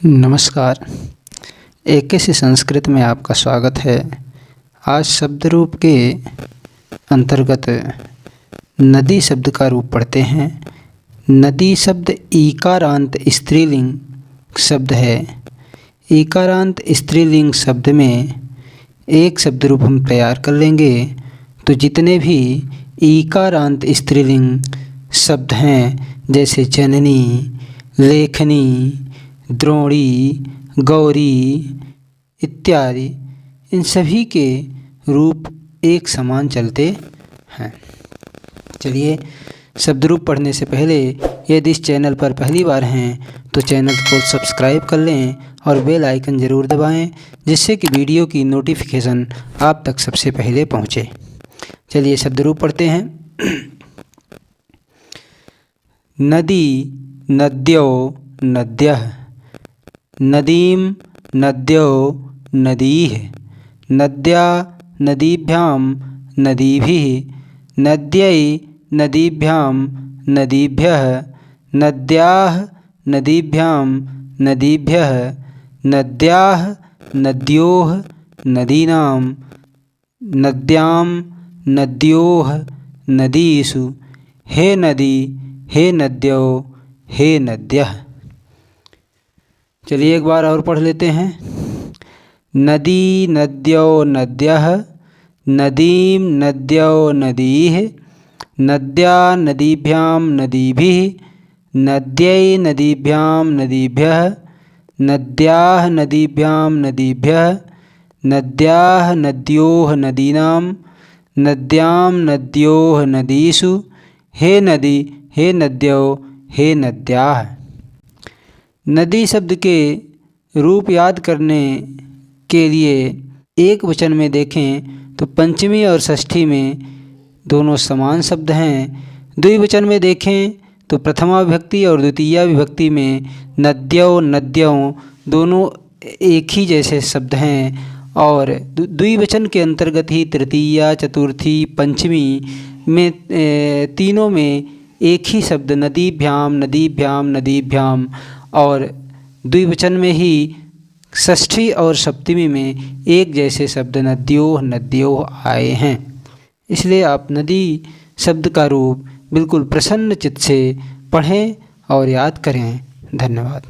नमस्कार। एकेसी संस्कृत में आपका स्वागत है। आज शब्द रूप के अंतर्गत नदी शब्द का रूप पढ़ते हैं। नदी शब्द ईकारांत स्त्रीलिंग शब्द है। ईकारांत स्त्रीलिंग शब्द में एक शब्द रूप हम तैयार कर लेंगे तो जितने भी ईकारांत स्त्रीलिंग शब्द हैं जैसे जननी, लेखनी, द्रोणी, गौरी इत्यादि, इन सभी के रूप एक समान चलते हैं। चलिए, शब्द रूप पढ़ने से पहले यदि इस चैनल पर पहली बार हैं तो चैनल को सब्सक्राइब कर लें और बेल आइकन ज़रूर दबाएं, जिससे कि वीडियो की नोटिफिकेशन आप तक सबसे पहले पहुंचे। चलिए शब्द रूप पढ़ते हैं। नदी, नद्यो, नद्यः, नदीं, नद्यो, नदीः, नद्या, नदीभ्यां, नदीभिः, नद्यै, नदीभ्यां, नदीभ्यः, नद्याः, नदीभ्यां, नदीभ्यः, नद्याः, नद्योः, नदीनां, नद्यां, नद्योः, नदीषु, हे नदी, हे नद्यो, हे नद्यः। चलिए एक बार और पढ़ लेते हैं। नदी, नद्यो, नद्यः, नदीं, नद्यो, नदीः, नद्या, नदीभ्यां, नदीभिः, नद्यै, नदीभ्यां, नदीभ्यः, नद्याः, नदीभ्यां, नदीभ्यः, नद्याः, नद्योः, नदीनां, नद्यां, नद्योः, नदीषु, हे नदी, हे नद्यो, हे नद्याः। नदी शब्द के रूप याद करने के लिए एक वचन में देखें तो पंचमी और षष्ठी में दोनों समान शब्द हैं। द्विवचन में देखें तो प्रथमा विभक्ति और द्वितीया विभक्ति में नद्यों, नद्यों दोनों एक ही जैसे शब्द हैं। और द्विवचन के अंतर्गत ही तृतीया, चतुर्थी, पंचमी में तीनों में एक ही शब्द नदीभ्याम, नदीभ्याम, नदीभ्याम, और द्विवचन में ही षष्ठी और सप्तमी में एक जैसे शब्द नद्योः, नद्योः आए हैं। इसलिए आप नदी शब्द का रूप बिल्कुल प्रसन्न चित्त से पढ़ें और याद करें। धन्यवाद।